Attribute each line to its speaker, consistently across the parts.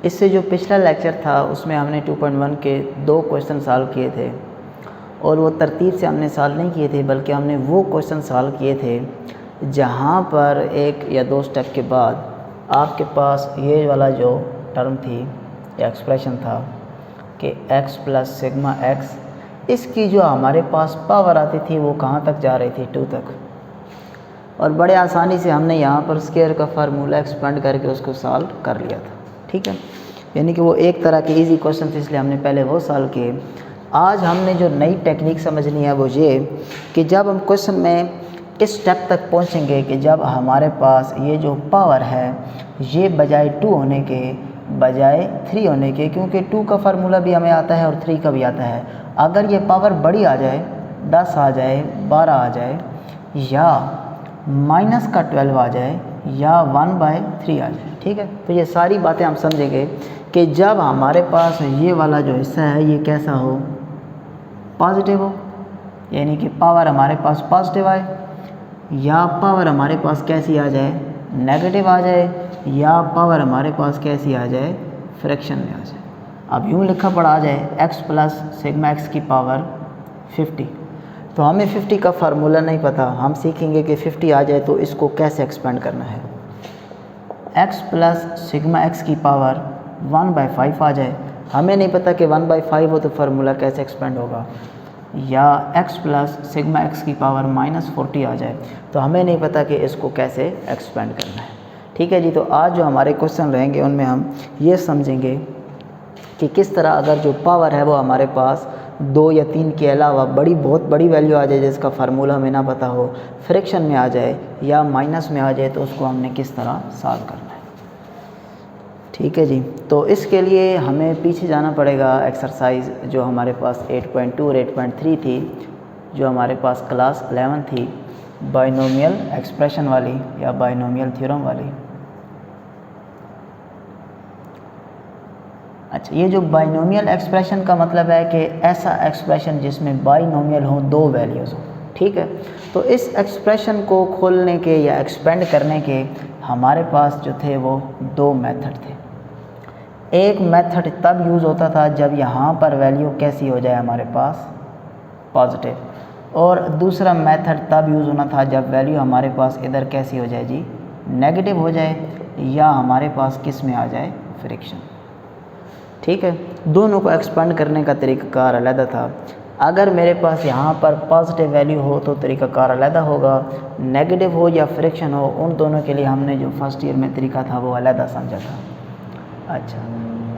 Speaker 1: इससे जो पिछला लेक्चर था उसमें हमने 2.1 के 2 क्वेश्चन सॉल्व किए थे और वो तरतीब से हमने सॉल्व नहीं किए थे, बल्कि हमने वो क्वेश्चन सॉल्व किए थे जहाँ पर एक या 2 स्टेप के बाद आपके पास ये वाला जो टर्म थी या एक्सप्रेशन था कि x प्लस सिग्मा x, इसकी जो हमारे पास पावर आती थी वो कहाँ तक जा रही थी, 2 तक। और बड़े आसानी से हमने यहाँ पर स्क्वायर का फार्मूला एक्सपेंड करके उसको सॉल्व कर लिया था। ठीक है, यानी कि वो एक तरह के इजी क्वेश्चन थे, इसलिए हमने पहले वो सॉल्व किए। आज हमने जो नई टेक्निक समझनी है वो ये कि जब हम क्वेश्चन में इस स्टेप तक पहुँचेंगे कि जब हमारे पास ये जो पावर है ये बजाय 2 होने के बजाय 3 होने के, क्योंकि 2 का फार्मूला भी हमें आता है और 3 का भी आता है, अगर ये पावर बड़ी आ जाए, 10 आ जाए, 12 आ जाए, या माइनस का 12 आ जाए, या 1/3 आ जाए। ठीक है, तो ये सारी बातें हम समझेंगे कि जब हमारे पास ये वाला जो हिस्सा है ये कैसा हो, पॉजिटिव हो, यानी कि पावर हमारे पास पॉजिटिव आए, या पावर हमारे पास कैसी आ जाए, नेगेटिव आ जाए, या पावर हमारे पास कैसी आ जाए, फ्रैक्शन में आ जाए। अब यूँ लिखा पड़ा आ जाए x प्लस सिग्मा x की पावर 50, तो हमें 50 का फार्मूला नहीं पता, हम सीखेंगे कि 50 आ जाए तो इसको कैसे एक्सपेंड करना है। x प्लस सिग्मा x की पावर 1/5 आ जाए, हमें नहीं पता कि 1/5 हो तो फार्मूला कैसे एक्सपेंड होगा, या x प्लस सिग्मा x की पावर -40 आ जाए, तो हमें नहीं पता कि इसको कैसे एक्सपेंड करना है। ठीक है जी, तो आज जो हमारे क्वेश्चन रहेंगे उनमें हम ये समझेंगे कि किस तरह अगर जो पावर है वो हमारे पास 2 या 3 के अलावा बहुत बड़ी वैल्यू आ जाए जिसका फार्मूला हमें ना पता हो, फ्रैक्शन में आ जाए या माइनस में आ जाए, तो उसको हमने किस तरह सॉल्व करना है। ठीक है जी, तो इसके लिए हमें पीछे जाना पड़ेगा, एक्सरसाइज जो हमारे पास 8.2 और 8.3 थी, जो हमारे पास क्लास 11 थी, बाइनोमियल एक्सप्रेशन वाली या बाइनोमियल थ्योरम वाली। अच्छा, ये जो बाइनोमियल एक्सप्रेशन का मतलब है कि ऐसा एक्सप्रेशन जिसमें बाइनोमियल हो, 2 वैल्यूज़ हो। ठीक है, तो इस एक्सप्रेशन को खोलने के या एक्सपेंड करने के हमारे पास जो थे वो 2 मेथड थे। एक मेथड तब यूज़ होता था जब यहाँ पर वैल्यू कैसी हो जाए हमारे पास, पॉजिटिव, और दूसरा मेथड तब यूज़ होना था जब वैल्यू हमारे पास इधर कैसी हो जाए जी, नेगेटिव हो जाए, या हमारे पास किस में आ जाए, फ्रैक्शन। ठीक है, दोनों को एक्सपेंड करने का तरीक़ाकार अलग था। अगर मेरे पास यहाँ पर पॉजिटिव वैल्यू हो तो तरीक़ाकार अलग होगा, नेगेटिव हो या फ्रैक्शन हो, उन दोनों के लिए हमने जो फर्स्ट ईयर में तरीका था वो अलग समझा था। अच्छा,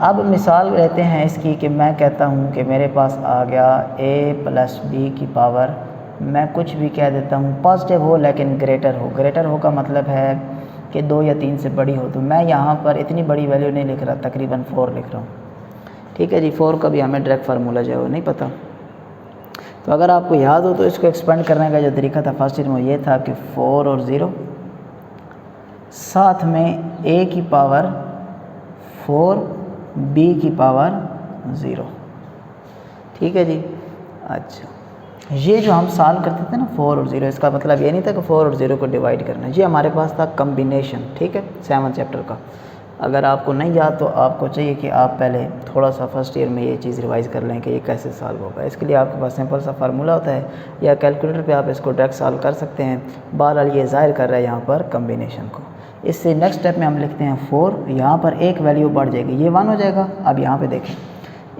Speaker 1: अब मिसाल लेते हैं इसकी कि मैं कहता हूँ कि मेरे पास आ गया a प्लस बी की पावर, मैं कुछ भी कह देता हूँ, पॉजिटिव हो लेकिन ग्रेटर हो। ग्रेटर हो का मतलब है कि 2 या 3 से बड़ी हो, तो मैं यहाँ पर इतनी बड़ी वैल्यू नहीं लिख रहा, तकरीबन 4 लिख रहा हूँ। ठीक है जी, 4 का भी हमें डायरेक्ट फार्मूला जो है वो नहीं पता, तो अगर आपको याद हो तो इसको एक्सपेंड करने का जो तरीका था फर्स्ट ईयर में ये था कि 4 और 0, साथ में a की पावर 4, b की पावर 0। ठीक है जी। अच्छा, ये जो हम सॉल्व करते थे ना 4 और 0, इसका मतलब ये नहीं था कि 4 और 0 को डिवाइड करना, ये हमारे पास था कम्बिनेशन। ठीक है, 7 चैप्टर का। अगर आपको नहीं याद तो आपको चाहिए कि आप पहले थोड़ा सा फर्स्ट ईयर में ये चीज़ रिवाइज़ कर लें कि ये कैसे सॉल्व होगा। इसके लिए आपके पास सिंपल सा फार्मूला होता है, या कैलकुलेटर पे आप इसको डायरेक्ट सॉल्व कर सकते हैं। बहरहाल ये ज़ाहिर कर रहा है यहाँ पर कम्बिनेशन को। इससे नेक्स्ट स्टेप में हम लिखते हैं 4, यहाँ पर एक वैल्यू बढ़ जाएगी, ये 1 हो जाएगा। अब यहाँ पे देखें,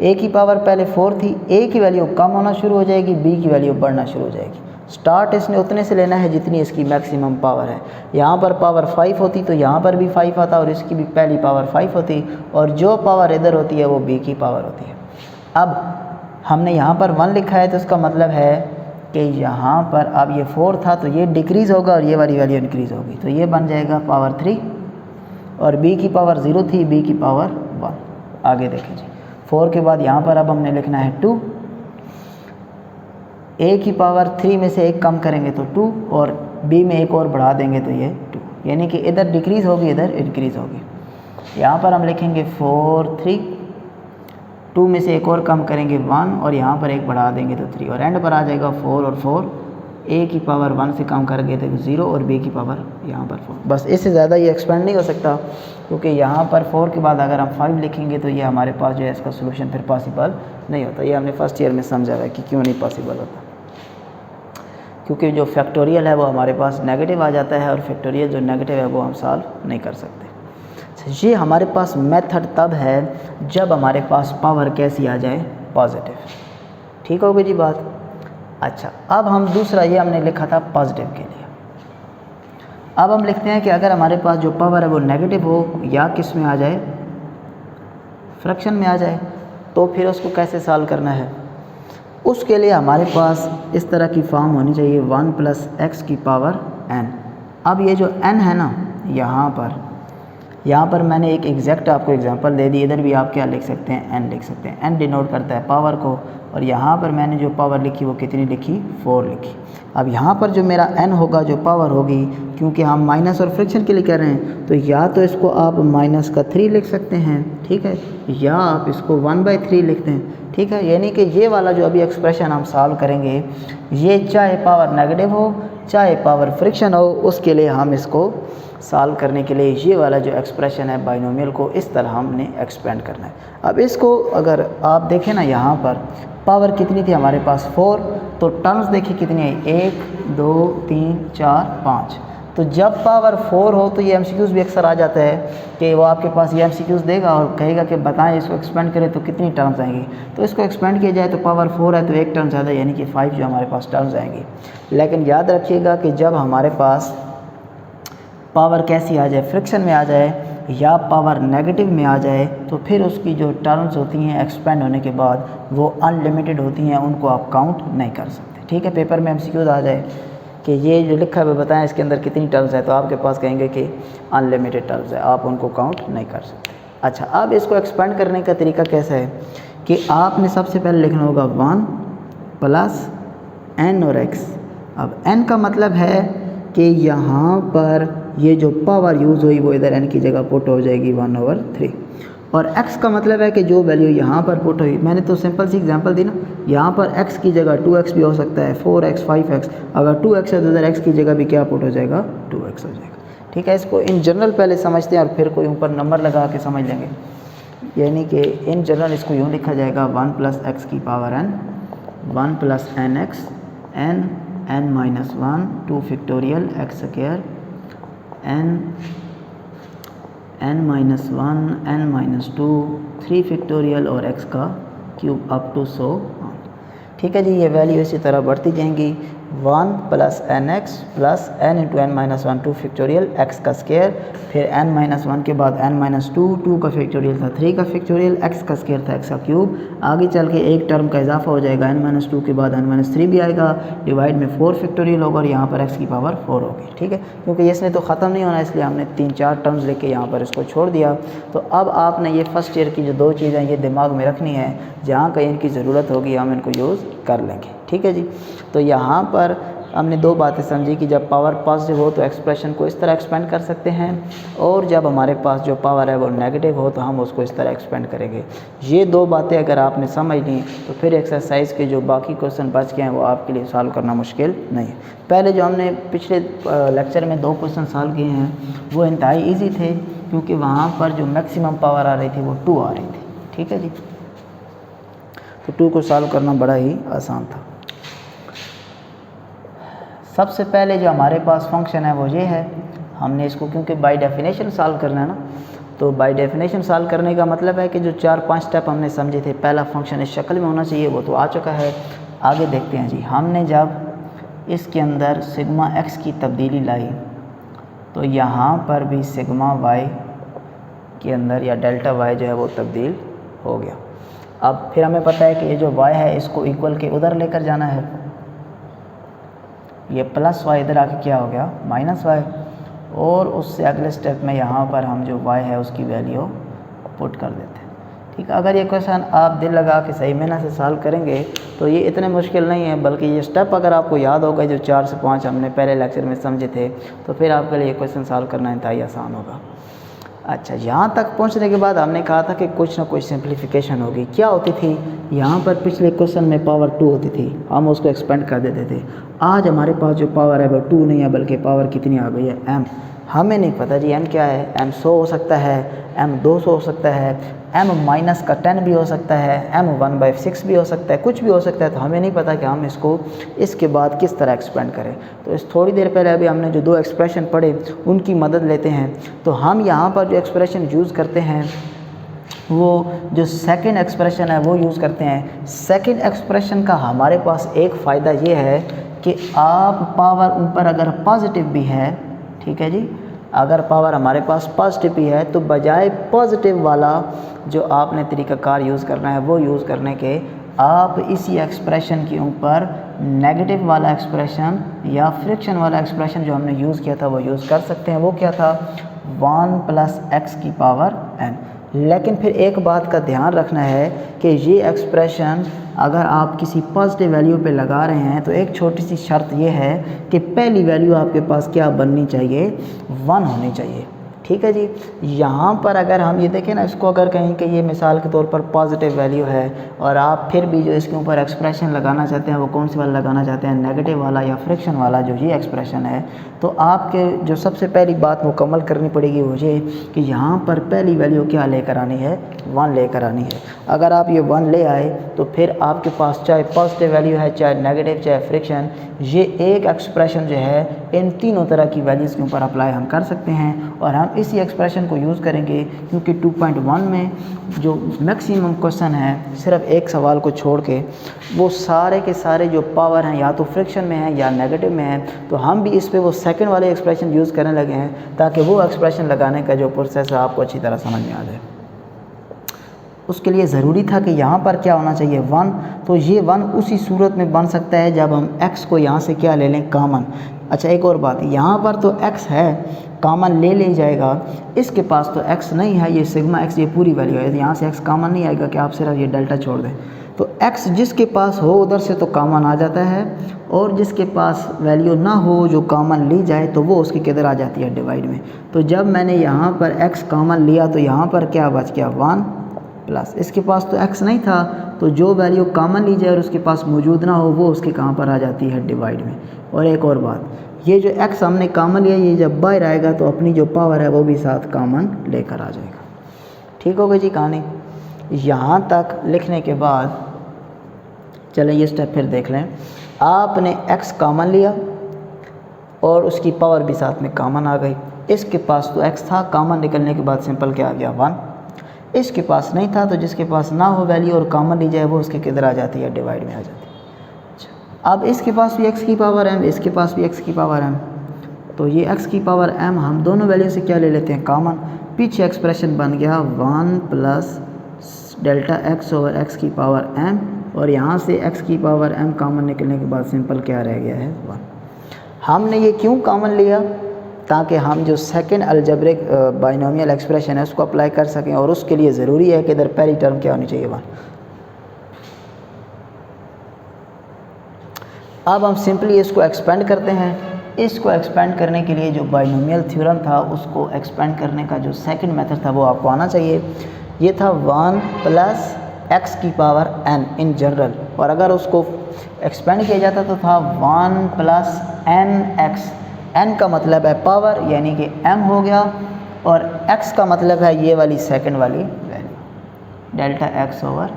Speaker 1: a की पावर पहले 4 थी, a की वैल्यू कम होना शुरू हो जाएगी, b की वैल्यू बढ़ना शुरू हो जाएगी। स्टार्ट इसने उतने से लेना है जितनी इसकी मैक्सिमम पावर है। यहाँ पर पावर 5 होती तो यहाँ पर भी 5 आता, और इसकी भी पहली पावर 5 होती, और जो पावर इधर होती है वो b की पावर होती है। अब हमने यहाँ पर 1 लिखा है, तो इसका मतलब है कि यहाँ पर अब ये 4 था तो ये डिक्रीज़ होगा और ये वाली वैल्यू इंक्रीज़ होगी, तो ये बन जाएगा पावर 3, और b की पावर 0 थी, b की पावर 1। आगे देखें जी, 4 के बाद यहाँ पर अब हमने लिखना है 2, a की पावर 3 में से एक कम करेंगे तो 2, और b में एक और बढ़ा देंगे तो ये 2, यानी कि इधर डिक्रीज़ होगी, इधर इंक्रीज़ होगी। यहाँ पर हम लिखेंगे 4 3, 2 में से एक और कम करेंगे 1, और यहाँ पर एक बढ़ा देंगे तो 3, और एंड पर आ जाएगा 4 और 4 ए की पावर 1 से कम कर गए थे 0 और बी की पावर यहाँ पर 4। बस इससे ज़्यादा ये एक्सपेंड नहीं हो सकता, क्योंकि यहाँ पर 4 के बाद अगर हम 5 लिखेंगे तो ये हमारे पास जो है इसका सोल्यूशन फिर पॉसिबल नहीं होता। ये हमने फर्स्ट ईयर में समझा हुआ है कि क्यों नहीं पॉसिबल होता, क्योंकि जो फैक्टोरियल है वो हमारे पास नेगेटिव आ जाता है और फैक्टोरियल जो नेगेटिव है वो हम सॉल्व नहीं कर सकते। ये हमारे पास मेथड तब है जब हमारे पास पावर कैसी आ जाए, पॉजिटिव। ठीक होगी जी बात। अच्छा, अब हम दूसरा ये हमने लिखा था पॉजिटिव के लिए। अब हम लिखते हैं कि अगर हमारे पास जो पावर है वो नेगेटिव हो या किस में आ जाए, फ्रैक्शन में आ जाए, तो फिर उसको कैसे सॉल्व करना है। उसके लिए हमारे पास इस तरह की फॉर्म होनी चाहिए 1 + x की पावर n। अब ये जो n है ना, यहाँ पर मैंने एक एग्जैक्ट आपको एग्जांपल दे दी। इधर भी आप क्या लिख सकते हैं, n लिख सकते हैं। n डिनोट करता है पावर को, और यहाँ पर मैंने जो पावर लिखी वो कितनी लिखी, 4 लिखी। अब यहाँ पर जो मेरा n होगा, जो पावर होगी, क्योंकि हम माइनस और फ्रैक्शन के लिए कह रहे हैं, तो या तो इसको आप -3 लिख सकते हैं, ठीक है, या आप इसको 1/3 लिखते हैं, ठीक है। यानी कि ये वाला जो अभी एक्सप्रेशन हम सॉल्व करेंगे, ये चाहे पावर नेगेटिव हो चाहे पावर फ्रिक्शन हो, उसके लिए हम इसको सॉल्व करने के लिए ये वाला जो एक्सप्रेशन है बाइनोमियल को इस तरह हमने एक्सपेंड करना है। अब इसको अगर आप देखें ना, यहाँ पर पावर कितनी थी हमारे पास, 4, तो टर्म्स देखिए कितनी है, 1 2 3 4 5। तो जब पावर 4 हो तो ये एमसीक्यूज़ भी अक्सर आ जाता है कि वो आपके पास ये एमसीक्यूज़ देगा और कहेगा कि बताएं इसको एक्सपेंड करें तो कितनी टर्म्स आएंगी। तो इसको एक्सपेंड किया जाए तो पावर 4 है तो एक टर्म ज़्यादा, यानी कि 5 जो हमारे पास टर्म्स आएंगी। लेकिन याद रखिएगा कि जब हमारे पास पावर कैसी आ जाए, फ्रिक्शन में आ जाए या पावर नेगेटिव में आ जाए, तो फिर उसकी जो टर्म्स होती हैं एक्सपेंड होने के बाद वो अनलिमिटेड होती हैं, उनको आप काउंट नहीं कर सकते। ठीक है, पेपर में एमसीक्यूज़ आ जाए कि ये जो लिखा है बताएं इसके अंदर कितनी टर्म्स है, तो आपके पास कहेंगे कि अनलिमिटेड टर्म्स है, आप उनको काउंट नहीं कर सकते। अच्छा, अब इसको एक्सपेंड करने का तरीका कैसा है कि आपने सबसे पहले लिखना होगा 1 + n और x। अब n का मतलब है कि यहाँ पर ये जो पावर यूज़ हुई वो इधर n की जगह पुट हो जाएगी 1/3, और x का मतलब है कि जो वैल्यू यहाँ पर पुट हुई, मैंने तो सिंपल सी एग्जांपल दी ना, यहाँ पर x की जगह 2x भी हो सकता है, 4x 5x, अगर 2x है तो इधर x की जगह भी क्या पुट हो जाएगा, 2x हो जाएगा। ठीक है, इसको इन जनरल पहले समझते हैं और फिर कोई ऊपर नंबर लगा के समझ लेंगे। यानी कि इन जनरल इसको यूँ लिखा जाएगा 1 + x की power n, 1 + nx, n-1 2 factorial x², n-1 n-2 3 factorial और x का क्यूब अप टू 100। ठीक है जी, ये वैल्यू इसी तरह बढ़ती जाएंगी। 1 + nx + n × n-1 2 factorial x का स्क्वायर, फिर n-1 के बाद n-2, 2 का फैक्टोरियल था 3 का फैक्टोरियल, x का स्क्वायर था x का क्यूब। आगे चल के एक टर्म का इजाफा हो जाएगा, n-2 के बाद n-3 भी आएगा, डिवाइड में 4 फैक्टोरियल होगा और यहाँ पर x की पावर 4 होगी। ठीक है, क्योंकि इसने तो ख़त्म नहीं होना, इसलिए हमने 3-4 टर्म्स लेके यहाँ पर इसको छोड़ दिया। तो अब आपने ये फर्स्ट ईयर की जो 2 चीज़ें ये दिमाग में रखनी है, जहाँ कहीं इनकी ज़रूरत होगी हम इनको यूज़ कर लेंगे। ठीक है जी, तो यहाँ पर हमने 2 बातें समझी कि जब पावर पॉजिटिव हो तो एक्सप्रेशन को इस तरह एक्सपेंड कर सकते हैं, और जब हमारे पास जो पावर है वो नेगेटिव हो तो हम उसको इस तरह एक्सपेंड करेंगे। ये 2 बातें अगर आपने समझ ली तो फिर एक्सरसाइज के जो बाकी क्वेश्चन बच गए हैं वो आपके लिए सॉल्व करना मुश्किल नहीं है। पहले जो हमने पिछले लेक्चर में 2 क्वेश्चन सॉल्व किए हैं वो इंतहाई ईजी थे, क्योंकि वहाँ पर जो मैक्सिमम पावर आ रही थी वो 2 आ रही थी। ठीक है जी, तो 2 को सॉल्व करना बड़ा ही आसान था। सबसे पहले जो हमारे पास फंक्शन है वो ये है, हमने इसको क्योंकि बाय डेफिनेशन सॉल्व करना है ना, तो बाय डेफिनेशन सॉल्व करने का मतलब है कि जो 4-5 स्टेप हमने समझे थे, पहला फंक्शन इस शक्ल में होना चाहिए, वो तो आ चुका है। आगे देखते हैं जी, हमने जब इसके अंदर सिग्मा x की तब्दीली लाई तो यहाँ पर भी सिग्मा y के अंदर या डेल्टा y जो है वो तब्दील हो गया। अब फिर हमें पता है कि ये जो y है इसको इक्वल के उधर लेकर जाना है, ये +y इधर आके क्या हो गया, -y, और उससे अगले स्टेप में यहाँ पर हम जो y है उसकी वैल्यू पुट कर देते हैं। ठीक है, अगर ये क्वेश्चन आप दिल लगा के सही मेहनत से सॉल्व करेंगे तो ये इतने मुश्किल नहीं है, बल्कि ये स्टेप अगर आपको याद होगा जो 4 से 5 हमने पहले लेक्चर में समझे थे, तो फिर आपके लिए क्वेश्चन सॉल्व करना इंतहाई आसान होगा। अच्छा, यहाँ तक पहुँचने के बाद हमने कहा था कि कुछ ना कुछ सिंप्लीफिकेशन होगी। क्या होती थी, यहाँ पर पिछले क्वेश्चन में पावर 2 होती थी, हम उसको एक्सपेंड कर देते थे। आज हमारे पास जो पावर है वो 2 नहीं है, बल्कि पावर कितनी आ गई है, m। हमें नहीं पता जी m क्या है, m 100 हो सकता है, m 200 हो सकता है, m माइनस का 10 भी हो सकता है, m 1/6 भी हो सकता है, कुछ भी हो सकता है। तो हमें नहीं पता कि हम इसको इसके बाद किस तरह एक्सपेंड करें। तो इस थोड़ी देर पहले अभी हमने जो 2 एक्सप्रेशन पढ़े उनकी मदद लेते हैं। तो हम यहाँ पर जो एक्सप्रेशन यूज़ करते हैं वो जो सेकंड एक्सप्रेशन है वो यूज़ करते हैं। सेकंड एक्सप्रेशन का हमारे पास एक फ़ायदा ये है कि आप पावर ऊपर अगर पॉजिटिव भी है, ठीक है जी, अगर पावर हमारे पास पॉजिटिव भी है तो बजाय पॉजिटिव वाला जो आपने तरीक़ाकार यूज़ करना है वो यूज़ करने के आप इसी एक्सप्रेशन के ऊपर नेगेटिव वाला एक्सप्रेशन या फ्रिक्शन वाला एक्सप्रेशन जो हमने यूज़ किया था वो यूज़ कर सकते हैं। वो क्या था, 1 + x की पावर n। लेकिन फिर एक बात का ध्यान रखना है कि ये एक्सप्रेशन अगर आप किसी पॉजिटिव वैल्यू पे लगा रहे हैं तो एक छोटी सी शर्त ये है कि पहली वैल्यू आपके पास क्या बननी चाहिए, 1 होनी चाहिए। ठीक है जी। यहाँ पर अगर हम ये देखें ना, इसको अगर कहें कि ये मिसाल के तौर पर पॉजिटिव वैल्यू है और आप फिर भी जो इसके ऊपर एक्सप्रेशन लगाना चाहते हैं वो कौन सी वाला लगाना चाहते हैं, नेगेटिव वाला या फ्रिक्शन वाला जो ये एक्सप्रेशन है, तो आपके जो सबसे पहली बात मुकम्मल करनी पड़ेगी वो ये कि यहाँ पर पहली वैल्यू क्या लेकर आनी है, 1 लेकर आनी है। अगर आप ये 1 ले आए तो फिर आपके पास चाहे पॉजिटिव वैल्यू है, चाहे नेगेटिव, चाहे फ्रिक्शन, ये एक एक्सप्रेशन जो है इन तीनों तरह की वैल्यूज़ के ऊपर अप्लाई हम कर सकते हैं और हम इसी एक्सप्रेशन को यूज़ करेंगे क्योंकि 2.1 में जो मैक्सिमम क्वेश्चन है सिर्फ एक सवाल को छोड़ के वो सारे के सारे जो पावर हैं या तो फ्रिक्शन में है या नेगेटिव में है। तो हम भी इस पे वो सेकंड वाले एक्सप्रेशन यूज़ करने लगे हैं ताकि वो एक्सप्रेशन लगाने का जो प्रोसेस है आपको अच्छी तरह समझ में आ जाए। उसके लिए ज़रूरी था कि यहाँ पर क्या होना चाहिए, 1। तो ये 1 उसी सूरत में बन सकता है जब हम x को यहाँ से क्या ले लें, कॉमन। अच्छा, एक और बात, यहाँ पर तो x है, कॉमन ले जाएगा, इसके पास तो x नहीं है, ये सिग्मा x, ये पूरी वैल्यू है, यहाँ से x कॉमन नहीं आएगा कि आप सिर्फ ये डेल्टा छोड़ दें। तो x जिसके पास हो उधर से तो कॉमन आ जाता है और जिसके पास वैल्यू ना हो जो कॉमन ली जाए तो वो उसके किधर आ जाती है, डिवाइड में। तो जब मैंने यहाँ पर x कॉमन लिया तो यहाँ पर क्या बच गया, 1 प्लस, इसके पास तो x नहीं था तो जो वैल्यू कॉमन ली जाए और उसके पास मौजूद ना हो वो उसके कहाँ पर आ जाती है, डिवाइड में। और एक और बात, ये जो x हमने कॉमन लिया ये जब बाहर आएगा तो अपनी जो पावर है वो भी साथ कॉमन लेकर आ जाएगा। ठीक हो गई जी कहानी। यहाँ तक लिखने के बाद चलें ये स्टेप फिर देख लें। आपने x कॉमन लिया और उसकी पावर भी साथ में कॉमन आ गई। इसके पास तो x था, कॉमन निकलने के बाद सिंपल क्या आ गया, 1। इसके पास नहीं था तो जिसके पास ना हो वैल्यू और कॉमन ली जाए वो उसके किधर आ जाती है, डिवाइड में आ जाती है। अच्छा, अब इसके पास भी x की पावर m, इसके पास भी x की पावर m, तो ये x की पावर m हम दोनों वैल्यू से क्या ले लेते हैं, कॉमन। पीछे एक्सप्रेशन बन गया 1 plus delta x over x की पावर m और यहाँ से x की पावर m कॉमन निकलने के बाद सिंपल क्या रह गया है, 1। हमने ये क्यों कॉमन लिया, ताकि हम जो सेकंड अलजेब्रिक बाइनोमियल एक्सप्रेशन है उसको अप्लाई कर सकें और उसके लिए ज़रूरी है कि इधर पहली टर्म क्या होनी चाहिए, 1। अब हम सिंपली इसको एक्सपेंड करते हैं। इसको एक्सपेंड करने के लिए जो बाइनोमियल थ्योरम था उसको एक्सपेंड करने का जो सेकंड मेथड था वो आपको आना चाहिए। ये था 1 प्लस x की पावर n इन जनरल, और अगर उसको एक्सपेंड किया जाता तो था 1 प्लस nx। n का मतलब है पावर यानी कि m हो गया और x का मतलब है ये वाली सेकंड वाली value delta x over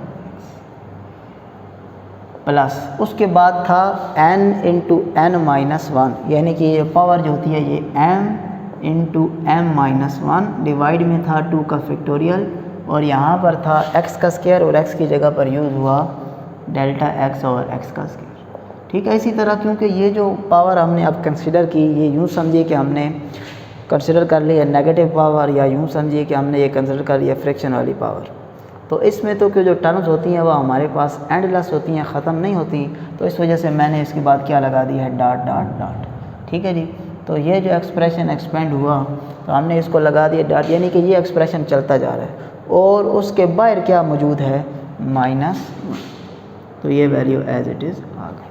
Speaker 1: plus, उसके बाद था n इंटू n माइनस 1 यानी कि ये पावर जो होती है ये m into m minus 1 divide में था 2 का फैक्टोरियल और यहाँ पर था x का स्क्वायर और x की जगह पर यूज़ हुआ डेल्टा x ओवर x का स्क्वायर। ठीक है, इसी तरह क्योंकि ये जो पावर हमने अब कंसिडर की, ये यूँ समझिए कि हमने कंसिडर कर लिया नेगेटिव पावर या यूँ समझिए कि हमने ये कंसिडर कर लिया फ्रिक्शन वाली पावर। तो इसमें तो कि जो टर्म्स होती हैं वो हमारे पास एंडलेस होती हैं, ख़त्म नहीं होती, तो इस वजह से मैंने इसके बाद क्या लगा दी है, डॉट डॉट डॉट। ठीक है जी। तो ये जो एक्सप्रेशन एक्सपेंड हुआ तो हमने इसको लगा दिया डॉट, यानी कि ये एक्सप्रेशन चलता जा रहा है और उसके बाहर क्या मौजूद है, माइनस, तो ये वैल्यू एज इट इज़ आ गई।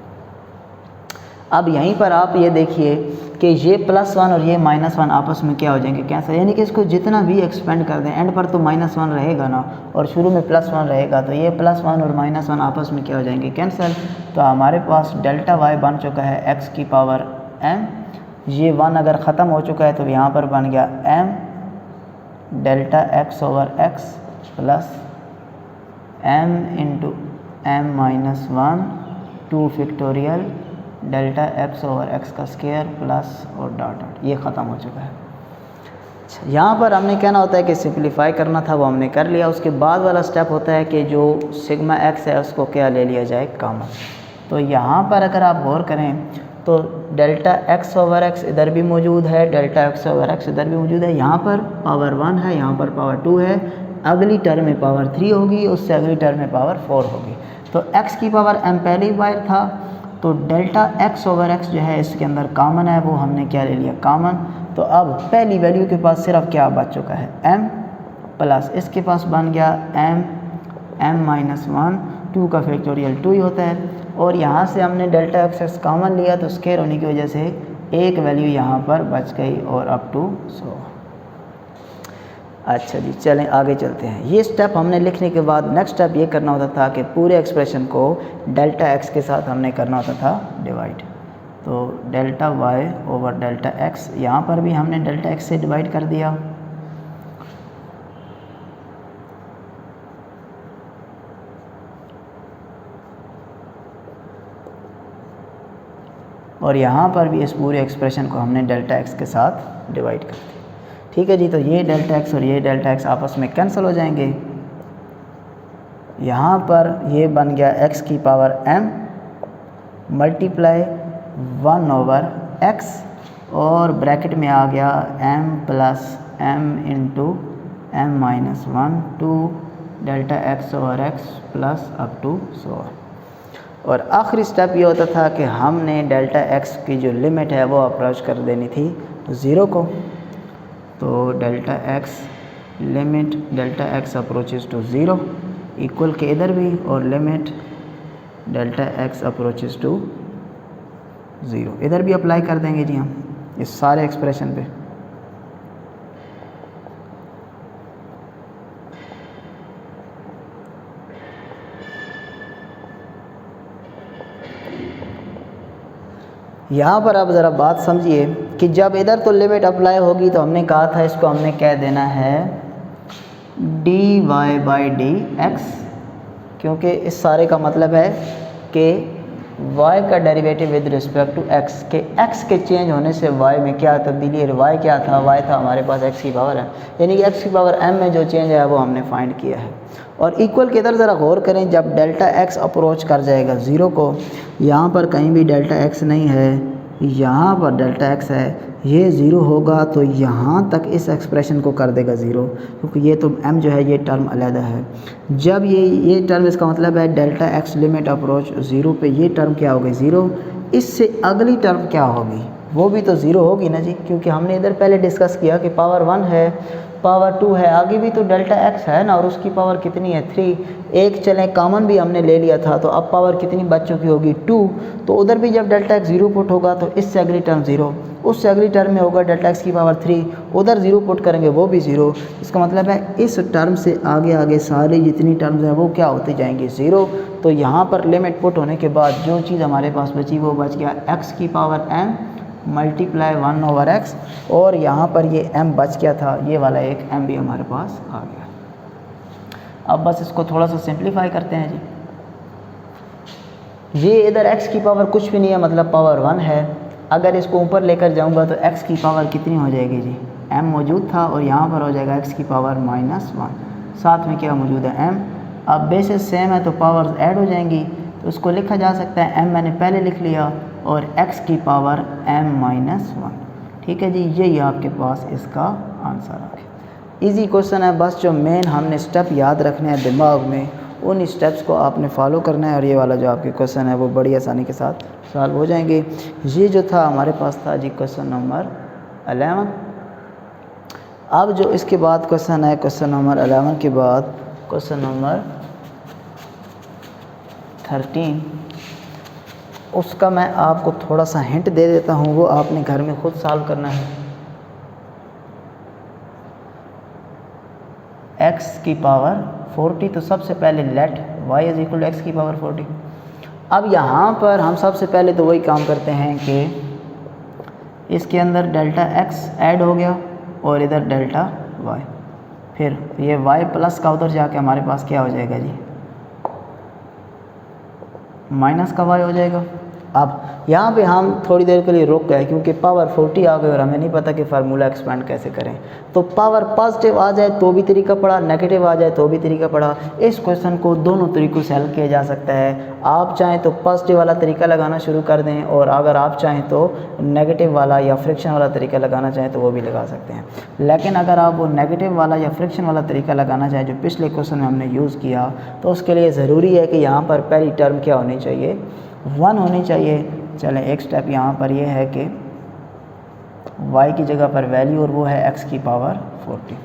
Speaker 1: अब यहीं पर आप ये देखिए कि ये +1 और ये -1 आपस में क्या हो जाएंगे, कैंसिल। यानी कि इसको जितना भी एक्सपेंड कर दें एंड पर तो -1 रहेगा ना और शुरू में +1 रहेगा, तो ये +1 और -1 आपस में क्या हो जाएंगे, कैंसिल। तो हमारे पास डेल्टा वाई बन चुका है x की पावर m। ये 1 अगर ख़त्म हो चुका है तो यहाँ पर बन गया m delta x/x plus m into m-1 2 factorial delta x/x का स्क्वायर प्लस और डॉट ये ख़त्म हो चुका है। अच्छा, यहाँ पर हमने कहना होता है कि सिंप्लीफाई करना था, वो हमने कर लिया। उसके बाद वाला स्टेप होता है कि जो सिग्मा x है उसको क्या ले लिया जाए, कॉमन। तो यहाँ पर अगर आप गौर करें तो डेल्टा x/x इधर भी मौजूद है, डेल्टा x/x इधर भी मौजूद है। यहाँ पर पावर 1 है, यहाँ पर पावर 2 है, अगली टर्म में पावर 3 होगी, उससे अगली टर्म में पावर 4 होगी। तो x की पावर m पहली बार था, तो डेल्टा x/x जो है इसके अंदर कॉमन है, वो हमने क्या ले लिया, कॉमन। तो अब पहली वैल्यू के पास सिर्फ क्या बच चुका है, m प्लस इसके पास बन गया m-1 2 का फैक्टोरियल 2 ही होता है। और यहाँ से हमने डेल्टा x कॉमन लिया तो स्क्वायर होने की वजह से एक वैल्यू यहाँ पर बच गई और अप टू 100। अच्छा जी, चलें आगे चलते हैं। ये स्टेप हमने लिखने के बाद नेक्स्ट स्टेप ये करना होता था कि पूरे एक्सप्रेशन को डेल्टा x के साथ हमने करना होता था डिवाइड। तो delta y over delta x, यहाँ पर भी हमने डेल्टा x से डिवाइड कर दिया। और यहाँ पर भी इस पूरे एक्सप्रेशन को हमने डेल्टा x के साथ डिवाइड कर दिया। ठीक है जी, तो ये डेल्टा x और ये डेल्टा x आपस में कैंसिल हो जाएंगे। यहाँ पर ये बन गया x की power m multiply 1 over x और ब्रैकेट में आ गया m plus m into m-1 2 delta x/x plus up to 100। और आखिरी स्टेप ये होता था कि हमने डेल्टा x की जो लिमिट है वो अप्रोच कर देनी थी 0 को। तो delta x limit delta x approaches to 0 equal के इधर भी, और limit delta x approaches to 0 इधर भी अप्लाई कर देंगे जी हम इस सारे एक्सप्रेशन पे। यहाँ पर आप ज़रा बात समझिए कि जब इधर तो लिमिट अप्लाई होगी तो हमने कहा था इसको हमने कह देना है dy/dx, क्योंकि इस सारे का मतलब है कि y का derivative with respect to x, के x के चेंज होने से y में क्या तब्दीली है। y क्या था, y था हमारे पास x की पावर है, यानी कि x की पावर m में जो चेंज है वो हमने फाइंड किया है। और इक्वल के इधर ज़रा गौर करें, जब डेल्टा x अप्रोच कर जाएगा 0 को, यहाँ पर कहीं भी डेल्टा x नहीं है, यहाँ पर डेल्टा x है, ये 0 होगा तो यहाँ तक इस एक्सप्रेशन को कर देगा 0, क्योंकि ये तो m जो है ये टर्म अलहदा है। जब ये टर्म, इसका मतलब है डेल्टा x लिमिट अप्रोच 0 पे ये टर्म क्या होगी 0, इससे अगली टर्म क्या होगी, वो भी तो 0 होगी ना जी, क्योंकि हमने इधर पहले डिस्कस किया कि पावर 1 है, पावर 2 है, आगे भी तो डेल्टा x है ना, और उसकी पावर कितनी है 3। एक चलें कॉमन भी हमने ले लिया था, तो अब पावर कितनी बच चुकी होगी 2। तो उधर भी जब डेल्टा x 0 पुट होगा तो इससे अगली टर्म 0, उससे अगली टर्म में होगा डेल्टा x की पावर 3, उधर 0 पुट करेंगे वो भी 0। इसका मतलब है इस टर्म से आगे आगे सारी जितनी टर्म्स हैं वो क्या होती जाएंगी 0। तो यहाँ पर लिमिट पुट होने के बाद जो चीज़ हमारे पास बची वो बच गया x की power m multiply 1 over x, और यहाँ पर ये m बच गया था, ये वाला एक m भी हमारे पास आ गया। अब बस इसको थोड़ा सा सिंप्लीफाई करते हैं जी। ये इधर x की पावर कुछ भी नहीं है, मतलब पावर 1 है। अगर इसको ऊपर लेकर जाऊँगा तो x की पावर कितनी हो जाएगी जी, m मौजूद था और यहाँ पर हो जाएगा x की पावर -1, साथ में क्या मौजूद है m। अब बेसिस सेम है तो पावर्स ऐड हो जाएंगी, तो उसको लिखा जा सकता है m मैंने पहले लिख लिया और x की पावर m-1। ठीक है जी, यही आपके पास इसका आंसर आ गया। इजी क्वेश्चन है, बस जो मेन हमने स्टेप याद रखने हैं दिमाग में, उन स्टेप्स को आपने फॉलो करना है और ये वाला जो आपके क्वेश्चन है वो बड़ी आसानी के साथ सॉल्व हो जाएंगे। ये जो था हमारे पास था जी क्वेश्चन नंबर 11। अब जो इसके बाद क्वेश्चन है, क्वेश्चन नंबर 11 के बाद क्वेश्चन नंबर 13। उसका मैं आपको थोड़ा सा हिंट दे देता हूँ, वो आपने घर में खुद सॉल्व करना है। x की पावर 40, तो सबसे पहले let y is equal to x की पावर 40। अब यहाँ पर हम सबसे पहले तो वही काम करते हैं कि इसके अंदर डेल्टा x ऐड हो गया और इधर डेल्टा y, फिर ये y प्लस का उधर जाके हमारे पास क्या हो जाएगा जी, माइनस का y हो जाएगा। अब यहाँ पे हम थोड़ी देर के लिए रुक गए क्योंकि पावर 40 आ गई और हमें नहीं पता कि फार्मूला एक्सपेंड कैसे करें। तो पावर पॉजिटिव आ जाए तो भी तरीका पड़ा, नेगेटिव आ जाए तो भी तरीका पड़ा। इस क्वेश्चन को दोनों तरीक़ों से हल किया जा सकता है। आप चाहें तो पॉजिटिव वाला तरीका लगाना शुरू कर दें, और अगर आप चाहें तो नेगेटिव वाला या फ्रिक्शन वाला तरीका लगाना चाहें तो वो भी लगा सकते हैं। लेकिन अगर आप वो नेगेटिव वाला या फ्रिक्शन वाला तरीका लगाना चाहें जो पिछले क्वेश्चन में हमने यूज़ किया, तो उसके लिए ज़रूरी है कि यहाँ पर पहली टर्म क्या होनी चाहिए, 1 होनी चाहिए। चलें, एक स्टेप यहाँ पर ये है कि y की जगह पर वैल्यू, और वो है x की पावर 40।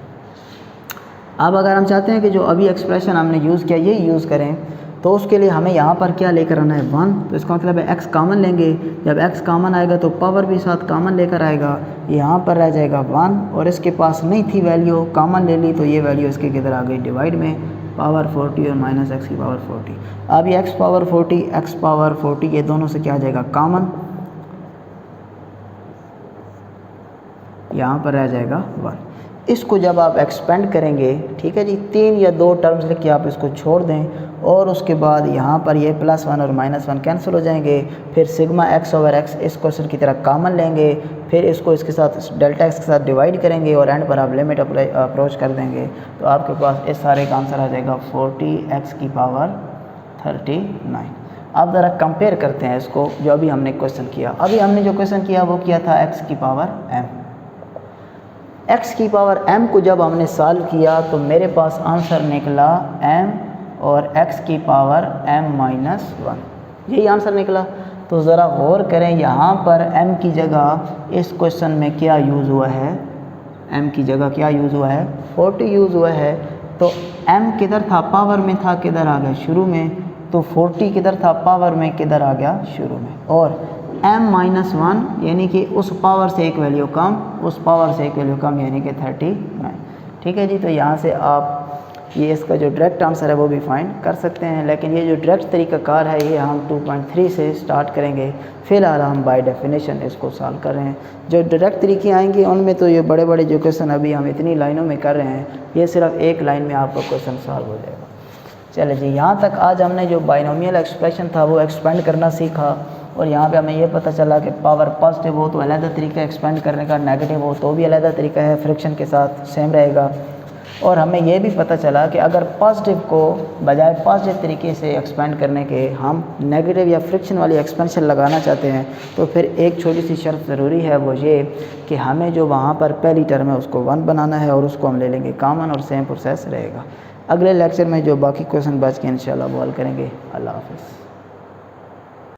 Speaker 1: अब अगर हम चाहते हैं कि जो अभी एक्सप्रेशन हमने यूज़ किया ये यूज़ करें, तो उसके लिए हमें यहाँ पर क्या लेकर आना है, 1। तो इसका मतलब है x कॉमन लेंगे। जब x कॉमन आएगा तो पावर भी साथ कॉमन लेकर आएगा, यहाँ पर रह जाएगा 1, और इसके पास नहीं थी वैल्यू, कॉमन ले ली तो ये वैल्यू इसके किधर आ गई, डिवाइड में, पावर 40 और माइनस x की पावर 40। अब ये x पावर 40 ये दोनों से क्या आ जाएगा, कॉमन, यहाँ पर रह जाएगा 1। इसको जब आप एक्सपेंड करेंगे, ठीक है जी, 3 या 2 टर्म्स लिख के आप इसको छोड़ दें, और उसके बाद यहाँ पर ये +1 और -1 कैंसिल हो जाएंगे। फिर सिग्मा x ओवर x इस क्वेश्चन की तरह कॉमन लेंगे, फिर इसको इसके साथ डेल्टा x के साथ डिवाइड करेंगे, और एंड पर आप लिमिट अप्रोच कर देंगे, तो आपके पास इस सारे का आंसर आ जाएगा 40x की पावर 39। अब ज़रा कंपेयर करते हैं इसको जो अभी हमने क्वेश्चन किया। अभी हमने जो क्वेश्चन किया वो किया था x की पावर m। x की पावर m को जब हमने सॉल्व किया तो मेरे पास आंसर निकला m और x की पावर m-1, यही आंसर निकला। तो ज़रा गौर करें, यहाँ पर m की जगह इस क्वेश्चन में क्या यूज़ हुआ है, m की जगह क्या यूज़ हुआ है, 40 यूज़ हुआ है। तो m किधर था, पावर में था, किधर आ गया, शुरू में। तो 40 किधर था, पावर में, किधर आ गया, शुरू में। और m-1 यानी कि उस पावर से एक वैल्यू कम, उस पावर से एक वैल्यू कम, यानी कि 39। ठीक है जी। तो यहाँ से आप ये इसका जो डायरेक्ट आंसर है वो भी फाइंड कर सकते हैं, लेकिन ये जो डायरेक्ट तरीक़ाकार है ये हम 2.3 से स्टार्ट करेंगे। फ़िलहाल हम बाय डेफिनेशन इसको सॉल्व कर रहे हैं। जो डायरेक्ट तरीके आएंगे उनमें तो ये बड़े बड़े जो क्वेश्चन अभी हम इतनी लाइनों में कर रहे हैं, ये सिर्फ एक लाइन में आपका क्वेश्चन सॉल्व हो जाएगा। चले जी, यहाँ तक आज हमने जो बाइनोमियल एक्सप्रेशन था वो एक्सपेंड करना सीखा, और यहाँ पे हमें ये पता चला कि पावर पॉजिटिव हो तो अलग तरीका एक्सपेंड करने का, नेगेटिव हो तो भी अलग तरीका है, फ्रिक्शन के साथ सेम रहेगा। और हमें ये भी पता चला कि अगर पॉजिटिव को बजाय पॉजिटिव तरीके से एक्सपेंड करने के हम नेगेटिव या फ्रिक्शन वाली एक्सपेंशन लगाना चाहते हैं, तो फिर एक छोटी सी शर्त ज़रूरी है, वो ये कि हमें जो वहाँ पर पहली टर्म है उसको 1 बनाना है, और उसको हम ले लेंगे कॉमन, और सेम प्रोसेस रहेगा। अगले लेक्चर में जो बाकी क्वेश्चन बच के इंशाल्लाह वो हल करेंगे। अल्लाह हाफ़िज़।